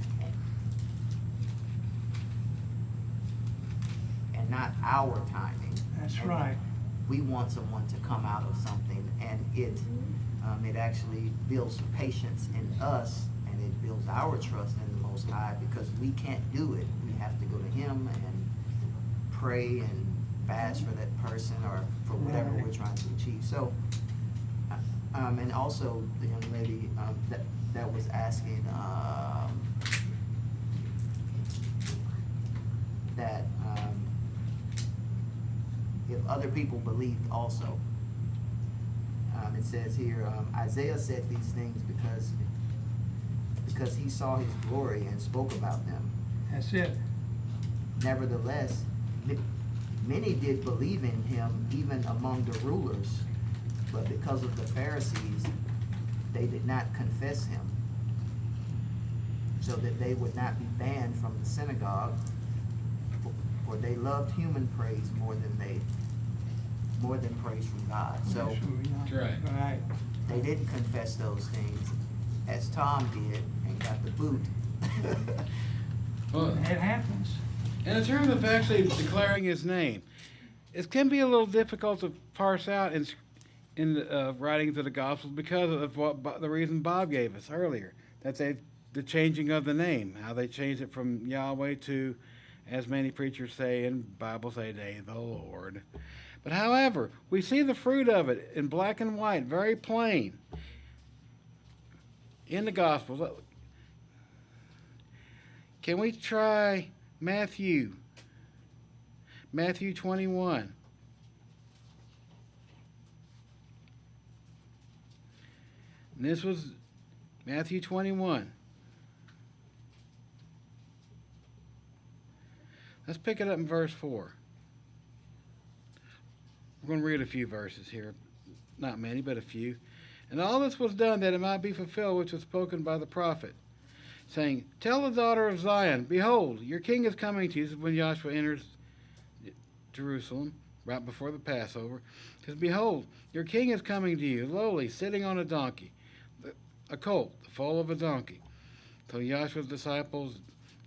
and not our timing. That's And right. we want someone to come out of something, and it actually builds patience in us, and it builds our trust in the Most High, because we can't do it. We have to go to Him and pray and fast for that person or for whatever Right. we're trying to achieve. So, and also the young lady that was asking that if other people believed also. It says here, Isaiah said these things because he saw His glory and spoke about them. That's it. Nevertheless, many did believe in Him, even among the rulers, but because of the Pharisees, they did not confess Him, so that they would not be banned from the synagogue, for they loved human praise more than praise from God. So That's right. Right. they didn't confess those things, as Tom did, and got the boot. Well, It happens. and in terms of actually declaring His name, it can be a little difficult to parse out in the writings of the Gospels because of the reason Bob gave us earlier, that the changing of the name, how they changed it from Yahweh to, as many preachers say and Bible say today, the Lord. But however, we see the fruit of it in black and white, very plain, in the Gospels. Can we try Matthew 21? And this was Matthew 21. Let's pick it up in verse 4. We're going to read a few verses here. Not many, but a few. "And all this was done that it might be fulfilled which was spoken by the prophet, saying, Tell the daughter of Zion, Behold, your king is coming to you." This is when Joshua enters Jerusalem, right before the Passover. It says, "Behold, your king is coming to you, lowly, sitting on a donkey, a colt, the foal of a donkey. So Joshua's disciples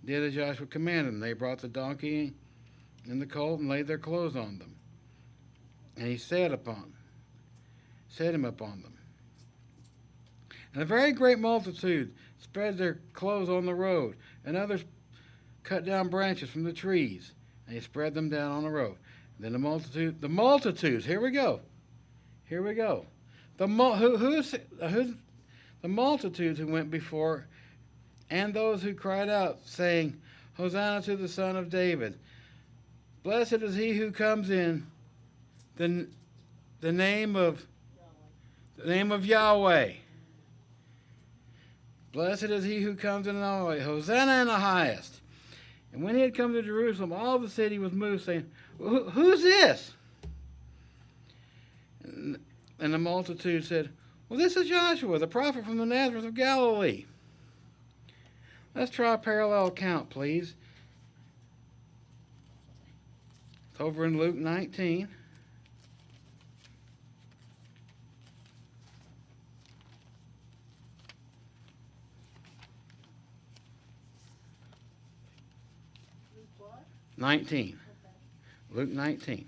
did as Joshua commanded them. They brought the donkey and the colt and laid their clothes on them. And he set him upon them. And a very great multitude spread their clothes on the road, and others cut down branches from the trees, and he spread them down on the road. Then the multitudes, here we go. The multitudes who went before, and those who cried out, saying, Hosanna to the Son of David. Blessed is he who comes in the name of Yahweh. Blessed is he who comes in Yahweh. Hosanna in the highest. And when he had come to Jerusalem, all the city was moved, saying, Who's this? And the multitude said, Well, this is Joshua, the prophet from the Nazareth of Galilee. Let's try a parallel account, please. It's over in Luke 19. What? 19. Luke 19.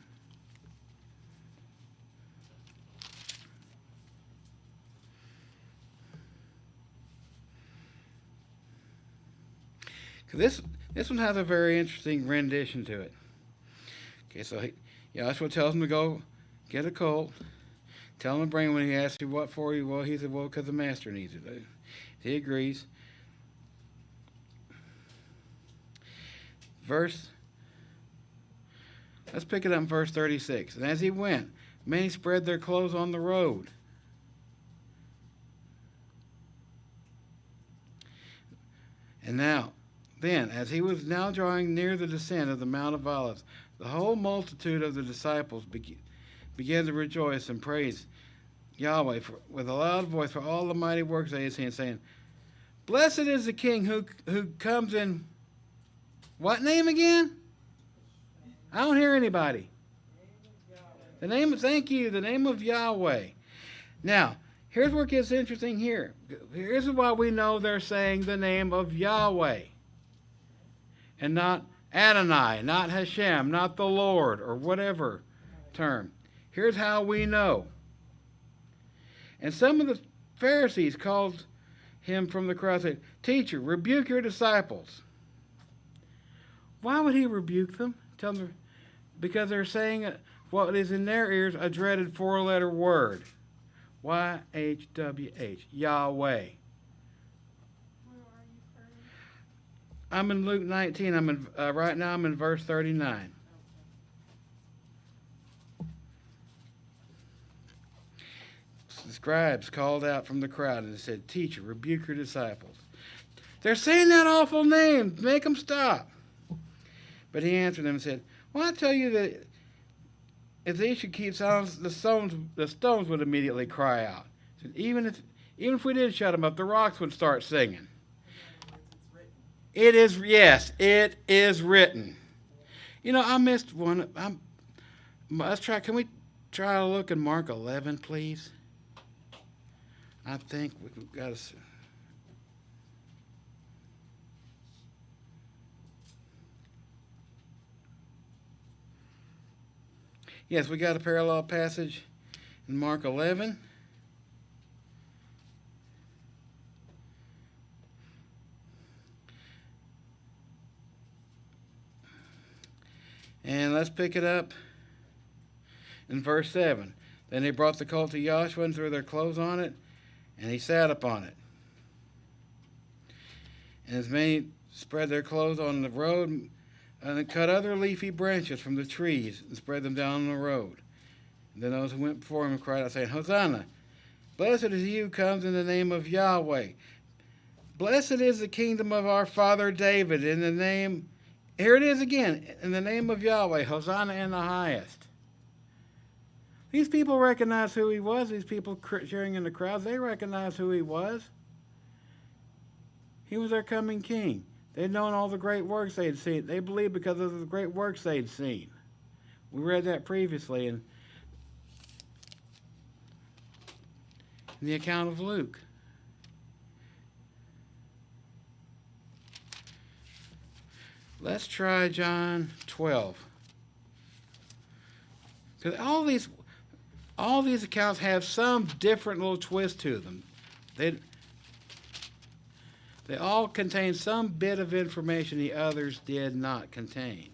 This one has a very interesting rendition to it. Okay, so Joshua tells him to go get a colt. Tell him to bring it. When he asks you what for, he said, well, because the master needs it. He agrees. Let's pick it up in verse 36. And as he went, many spread their clothes on the road. And then, as he was now drawing near the descent of the Mount of Olives, the whole multitude of the disciples began to rejoice and praise Yahweh with a loud voice for all the mighty works they had seen, saying, Blessed is the King who comes in, what name again? I don't hear anybody. The name of Yahweh. Now, here's where it gets interesting here. Here's why we know they're saying the name of Yahweh. And not Adonai, not Hashem, not the Lord, or whatever term. Here's how we know. And some of the Pharisees called him from the crowd and said, Teacher, rebuke your disciples. Why would he rebuke them? Tell them, because they're saying what is in their ears a dreaded four-letter word. YHWH, Yahweh. I'm in Luke 19. Right now I'm in verse 39. The scribes called out from the crowd and said, Teacher, rebuke your disciples. They're saying that awful name. Make them stop. But he answered them and said, Well, I tell you that if they should keep silence, the stones would immediately cry out. He said, even if we did shut them up, the rocks would start singing. It is written. You know, I missed one. Can we try to look in Mark 11, please? I think we've got to. Yes, we got a parallel passage in Mark 11. And let's pick it up in verse 7. Then they brought the colt to Joshua and threw their clothes on it, and he sat upon it. And as many spread their clothes on the road, and cut other leafy branches from the trees and spread them down on the road. And then those who went before him cried out, saying, Hosanna! Blessed is he who comes in the name of Yahweh. Blessed is the kingdom of our father David in the name... Here it is again, in the name of Yahweh, Hosanna in the highest. These people recognize who he was. These people cheering in the crowds, they recognize who he was. He was their coming king. They'd known all the great works they'd seen. They believed because of the great works they'd seen. We read that previously in the account of Luke. Let's try John 12. Because all these accounts have some different little twist to them. They all contain some bit of information the others did not contain.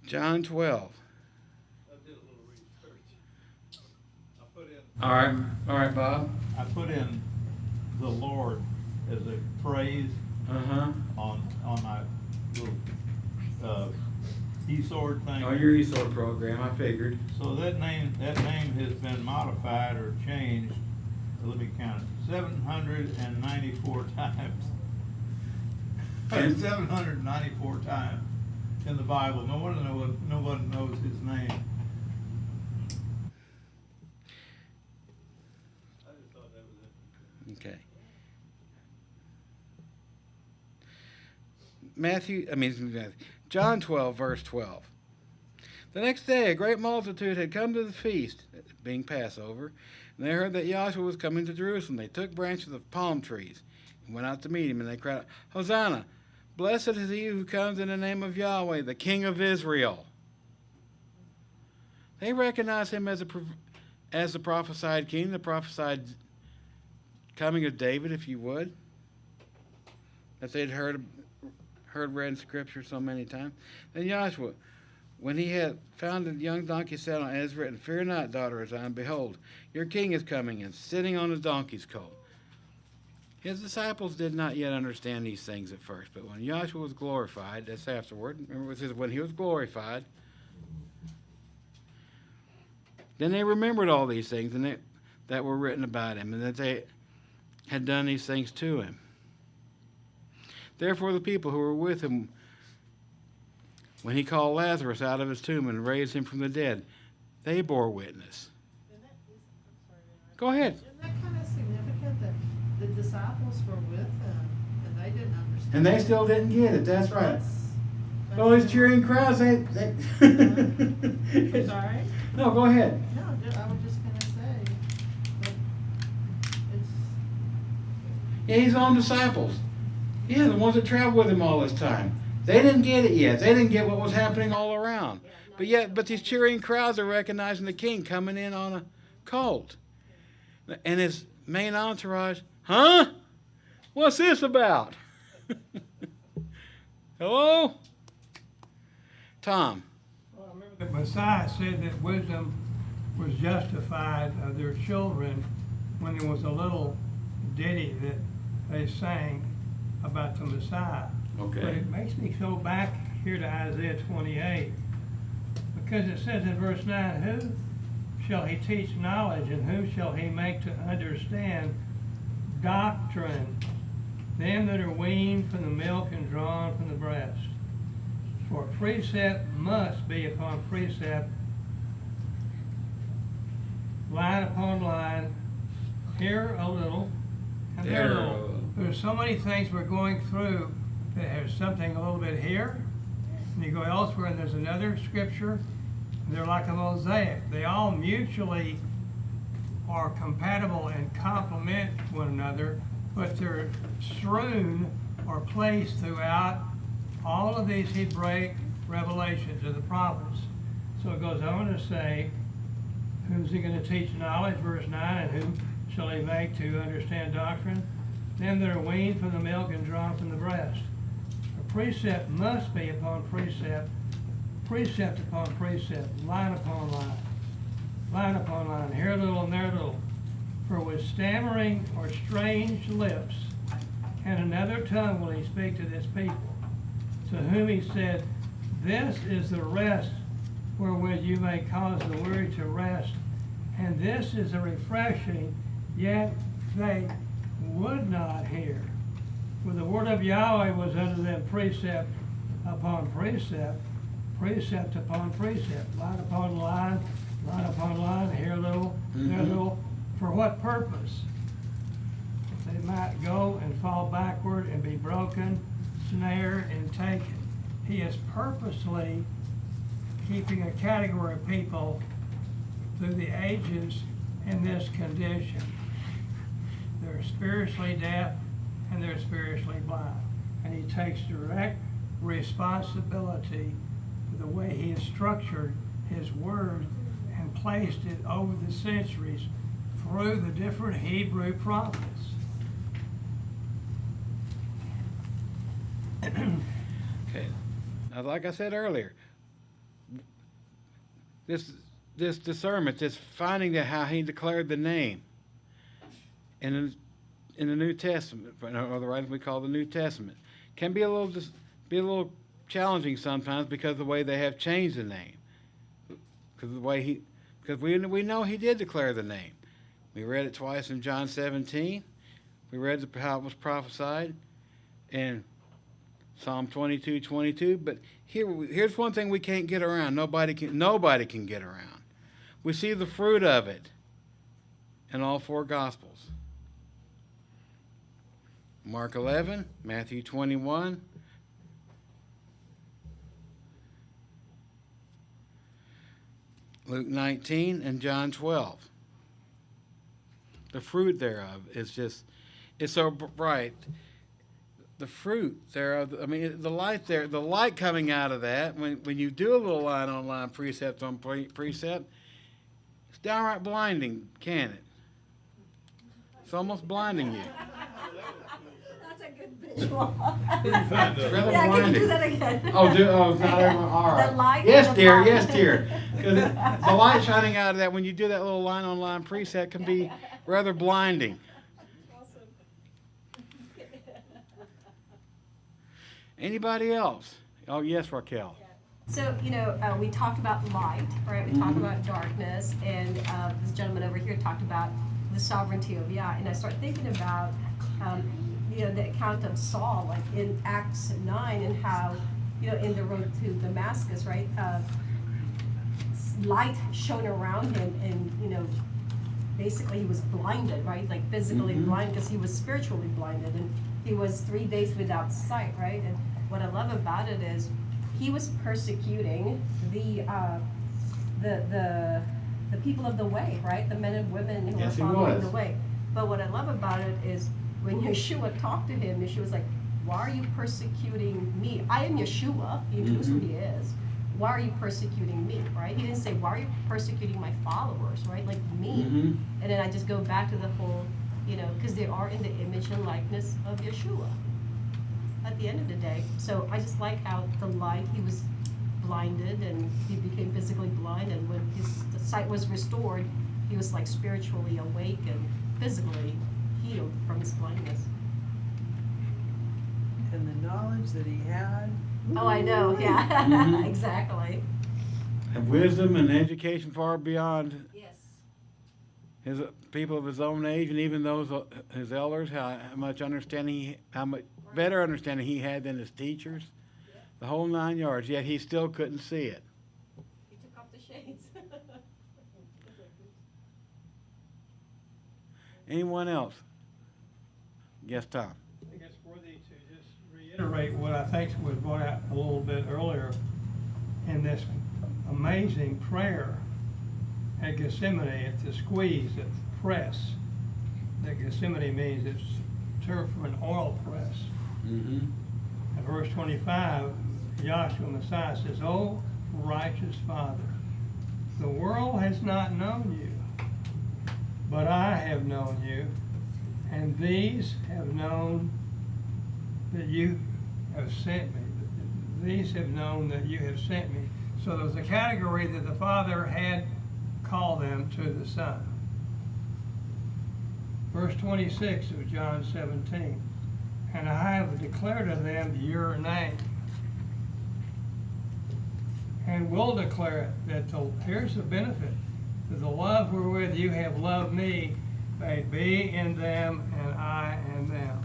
John 12. I did a little research. I put in. All right, Bob. I put in the Lord as a phrase Uh-huh. on my little e-sword thing. Oh, your eSword program, I figured. So that name has been modified or changed, let me count it, 794 times. And- 794 times in the Bible. No one knows his name. I just thought that was interesting. Okay. John 12, verse 12. The next day, a great multitude had come to the feast, being Passover, and they heard that Joshua was coming to Jerusalem. They took branches of palm trees and went out to meet him, and they cried out, Hosanna! Blessed is he who comes in the name of Yahweh, the King of Israel. They recognized him as the prophesied king, the prophesied coming of David, if you would, that they'd heard read in Scripture so many times. Then Joshua, when he had found a young donkey sat on it, as written, Fear not, daughter of Zion, behold, your king is coming and sitting on a donkey's colt. His disciples did not yet understand these things at first, but when Joshua was glorified, that's afterward, remember it says when he was glorified, then they remembered all these things and that were written about him, and that they had done these things to him. Therefore the people who were with him when he called Lazarus out of his tomb and raised him from the dead, they bore witness. Go ahead. Isn't that kind of significant that the disciples were with them and they didn't understand? And they still didn't get it, that's right. That's Well, these cheering crowds, they Sorry? No, go ahead. No, I was just gonna say, that it's, Yeah, his own disciples. Yeah, the ones that traveled with him all this time. They didn't get it yet. They didn't get what was happening all around. But these cheering crowds are recognizing the king coming in on a colt. And his main entourage, huh? What's this about? Hello? Tom. Well, I remember the Messiah said that wisdom was justified of their children when there was a little ditty that they sang about the Messiah. Okay. But it makes me go back here to Isaiah 28, because it says in verse 9, who shall he teach knowledge, and who shall he make to understand doctrine? Them that are weaned from the milk and drawn from the breast. For precept must be upon precept, line upon line, here a little, and there a little. There's so many things we're going through that has something a little bit here, and you go elsewhere and there's another scripture, and they're like a mosaic. They all mutually are compatible and complement one another, but they're strewn or placed throughout all of these Hebraic revelations of the prophets. So it goes on to say, who's he going to teach knowledge, verse 9, and whom shall he make to understand doctrine? Them that are weaned from the milk and drawn from the breast. A precept must be upon precept, precept upon precept, line upon line, line upon line, here a little and there a little. For with stammering or strange lips and another tongue will he speak to this people, to whom he said, this is the rest wherewith you may cause the weary to rest, and this is a refreshing, yet they would not hear. For the word of Yahweh was unto them precept upon precept, precept upon precept, line upon line, line upon line, here a little, there a little. For what purpose? They might go and fall backward and be broken, snared, and taken. he is purposely keeping a category of people through the ages in this condition. They're spiritually deaf and they're spiritually blind. And he takes direct responsibility for the way he has structured his word and placed it over the centuries through the different Hebrew prophets. Okay. Now, like I said earlier, this discernment, this finding that how he declared the name in the New Testament, or the writings we call the New Testament, can be a little challenging sometimes because of the way they have changed the name. Because we know he did declare the name. We read it twice in John 17. We read how it was prophesied in Psalm 22:22. But here's one thing we can't get around. Nobody can get around. We see the fruit of it in all four Gospels. Mark 11, Matthew 21, Luke 19, and John 12. The fruit thereof is it's so bright. The fruit thereof, I mean, the light coming out of that, when you do a little line on line, precept on precept, it's downright blinding, can it? It's almost blinding you. That's a good visual. It's rather Yeah, can you blinding. do that again? Oh, not everyone. All right. The light Yes, and the dear. blind. Yes, dear. Because the light shining out of that, when you do that little line on line preset, can be rather blinding. Anybody else? Oh, yes, Raquel. So, we talked about light, right? We talked about darkness, and this gentleman over here talked about the sovereignty of Yah. And I start thinking about, the account of Saul, like in Acts 9, and how, in the road to Damascus, right? Light shone around him, and, basically he was blinded, right? Like physically blind, because he was spiritually blinded, and he was 3 days without sight, right? And what I love about it is he was persecuting the people of the way, right? The men and women who Yes, he were following was. the way. But what I love about it is when Yeshua talked to him, Yeshua was like, "Why are you persecuting me? I am Yeshua." He knows who he is. Why are you persecuting me, right? He didn't say, "Why are you persecuting my followers," right? Like me. And then I just go back to the whole, because they are in the image and likeness of Yeshua at the end of the day. So I just like how the light, he was blinded and he became physically blind, and when the sight was restored, he was like spiritually awake and physically healed from his blindness. And the knowledge that he had. Oh, I know, yeah, exactly. And wisdom and education far beyond Yes. his people of his own age, and even those his elders. How much better understanding he had than his teachers. The whole 9 yards. Yet he still couldn't see it. He took off the shades. Anyone else? Yes, Tom. I think it's worthy to just reiterate what I think was brought out a little bit earlier in this amazing prayer at Gethsemane, at the squeeze, at the press. That Gethsemane means it's term from an oil press. In verse 25, Yahshua Messiah says, "O righteous Father, the world has not known you, but I have known you, and these have known that you have sent me." These have known that you have sent me. So there was a category that the Father had called them to the Son. Verse 26 of John 17, "And I have declared to them your name, and will declare it, that here's the benefit, that the love wherewith you have loved me may be in them and I in them."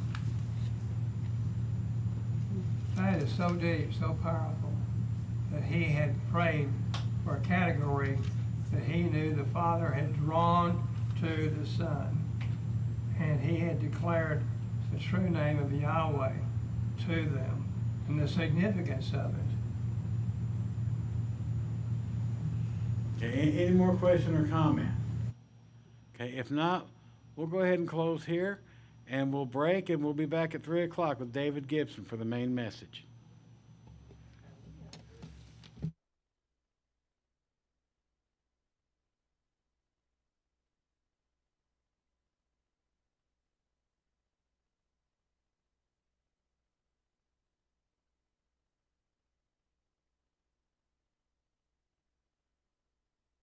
That is so deep, so powerful, that he had prayed for a category that he knew the Father had drawn to the Son. And he had declared the true name of Yahweh to them and the significance of it. Okay, any more question or comment? Okay, if not, we'll go ahead and close here, and we'll break, and we'll be back at 3 o'clock with David Gibson for the main message.